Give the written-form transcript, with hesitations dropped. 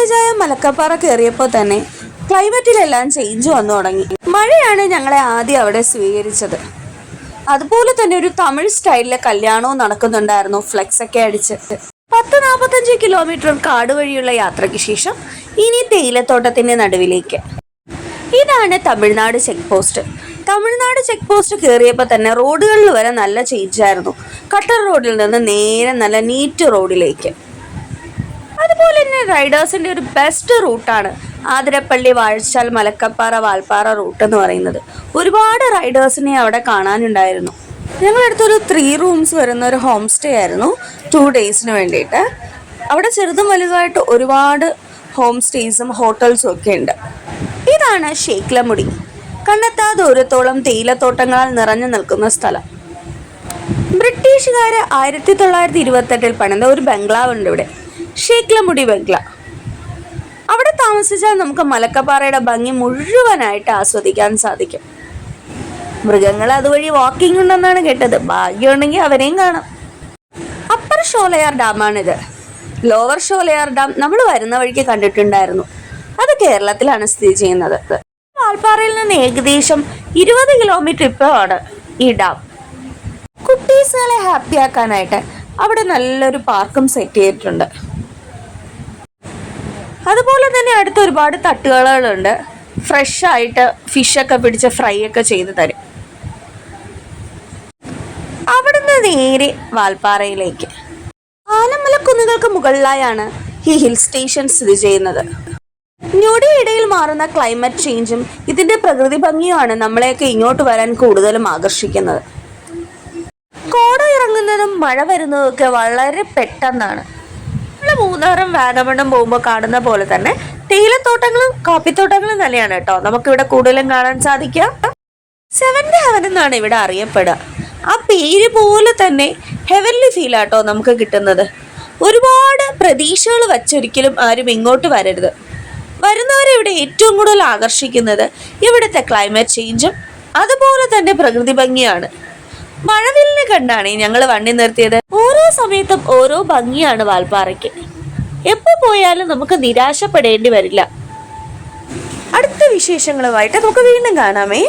വില്ലേജായ മലക്കപ്പാറ കയറിയപ്പോൾ തന്നെ ക്ലൈമറ്റിലെല്ലാം ചേഞ്ച് വന്നു തുടങ്ങി. മഴയാണ് ഞങ്ങളെ ആദ്യം അവിടെ സ്വീകരിച്ചത്. അതുപോലെ തന്നെ ഒരു തമിഴ് സ്റ്റൈലിലെ കല്യാണവും നടക്കുന്നുണ്ടായിരുന്നു, ഫ്ലെക്സ് ഒക്കെ അടിച്ച്. 40-45 കിലോമീറ്റർ കാട് വഴിയുള്ള യാത്രയ്ക്ക് ശേഷം ഇനി തേയിലത്തോട്ടത്തിന്റെ നടുവിലേക്ക്. ഇതാണ് Tamil Nadu check post. Tamil Nadu check post കയറിയപ്പോൾ തന്നെ റോഡുകളിൽ വരെ നല്ല ചേഞ്ചായിരുന്നു. കട്ടർ റോഡിൽ നിന്ന് നേരെ നല്ല നീറ്റ് റോഡിലേക്ക്. അതുപോലെ തന്നെ റൈഡേഴ്സിന്റെ ഒരു ബെസ്റ്റ് റൂട്ടാണ് ആതിരപ്പള്ളി വാഴച്ചാൽ മലക്കപ്പാറ വാൽപ്പാറ റൂട്ട് എന്ന് പറയുന്നത്. ഒരുപാട് റൈഡേഴ്സിനെ അവിടെ കാണാനുണ്ടായിരുന്നു. ഞങ്ങളടുത്തൊരു 3 റൂംസ് വരുന്ന ഒരു ഹോം സ്റ്റേ ആയിരുന്നു 2 ഡേയ്സിന് വേണ്ടിയിട്ട്. അവിടെ ചെറുതും വലുതായിട്ട് ഒരുപാട് ഹോം സ്റ്റേസും ഹോട്ടൽസും ഒക്കെ ഉണ്ട്. ഇതാണ് ഷേക്ലമുടി. കണ്ണെത്താ ദൂരത്തോളം തേയിലത്തോട്ടങ്ങളാൽ നിറഞ്ഞു നിൽക്കുന്ന സ്ഥലം. ബ്രിട്ടീഷുകാര് 1928 പണിത ഒരു ബംഗ്ലാവ് ഉണ്ട് ഇവിടെ, ഷേക്ലമുടി ബംഗ്ലാവ്. അവിടെ താമസിച്ചാൽ നമുക്ക് മലക്കപ്പാറയുടെ ഭംഗി മുഴുവനായിട്ട് ആസ്വദിക്കാൻ സാധിക്കും. മൃഗങ്ങൾ അതുവഴി വാക്കിംഗ് ഉണ്ടെന്നാണ് കേട്ടത്. ഭാഗ്യമുണ്ടെങ്കിൽ അവരെയും കാണാം. Upper Sholayar ഡാമാണിത്. Lower Sholayar dam നമ്മൾ വരുന്ന വഴിക്ക് കണ്ടിട്ടുണ്ടായിരുന്നു. അത് കേരളത്തിലാണ് സ്ഥിതി ചെയ്യുന്നത്. വാൽപ്പാറയിൽ നിന്ന് ഏകദേശം 20 കിലോമീറ്റർ ഇപ്പമാണ് ഈ ഡാം. കുട്ടീസുകളെ ഹാപ്പി ആക്കാനായിട്ട് അവിടെ നല്ലൊരു പാർക്കും സെറ്റ് ചെയ്തിട്ടുണ്ട്. അതുപോലെ തന്നെ അടുത്ത് ഒരുപാട് തട്ടുകടകളുണ്ട്. ഫ്രഷ് ആയിട്ട് ഫിഷൊക്കെ പിടിച്ച് ഫ്രൈ ഒക്കെ ചെയ്ത് തരും. അവിടുന്ന് നേരെ വാൽപ്പാറയിലേക്ക്. ആനമലക്കുന്നുകൾക്ക് മുകളിലായാണ് ഈ ഹിൽ സ്റ്റേഷൻ സ്ഥിതി ചെയ്യുന്നത്. ഞൊടിയിടയിൽ മാറുന്ന ക്ലൈമറ്റ് ചേഞ്ചും ഇതിന്റെ പ്രകൃതി ഭംഗിയുമാണ് നമ്മളെയൊക്കെ ഇങ്ങോട്ട് വരാൻ കൂടുതലും ആകർഷിക്കുന്നത്. കോട ഇറങ്ങുന്നതും മഴ വരുന്നതും ഒക്കെ വളരെ പെട്ടെന്നാണ്. നമ്മൾ മൂന്നാറും വാഗമണ്ണും പോകുമ്പോൾ കാണുന്ന പോലെ തന്നെ തേയിലത്തോട്ടങ്ങളും കാപ്പിത്തോട്ടങ്ങളും തന്നെയാണ് കേട്ടോ നമുക്കിവിടെ കൂടുതലും കാണാൻ സാധിക്കുക. 7th ഹെവൻ എന്നാണ് ഇവിടെ അറിയപ്പെടുക. ആ പേര് പോലെ തന്നെ ഹെവൻലി ഫീലാട്ടോ നമുക്ക് കിട്ടുന്നത്. ഒരുപാട് പ്രതീക്ഷകൾ വച്ചൊരിക്കലും ആരും ഇങ്ങോട്ട് വരരുത്. വരുന്നവരെ ഇവിടെ ഏറ്റവും കൂടുതൽ ആകർഷിക്കുന്നത് ഇവിടുത്തെ ക്ലൈമറ്റ് ചേഞ്ചും അതുപോലെ തന്നെ പ്രകൃതി ഭംഗിയാണ്. മഴവില്ലിനെ കണ്ടാണ് ഞങ്ങൾ വണ്ടി നിർത്തിയത്. ഓരോ സമയത്തും ഓരോ ഭംഗിയാണ് വാൽപ്പാറയ്ക്ക്. എപ്പോൾ പോയാലും നമുക്ക് നിരാശപ്പെടേണ്ടി വരില്ല. അടുത്ത വിശേഷങ്ങളുമായിട്ട് നമുക്ക് വീണ്ടും കാണാമേ.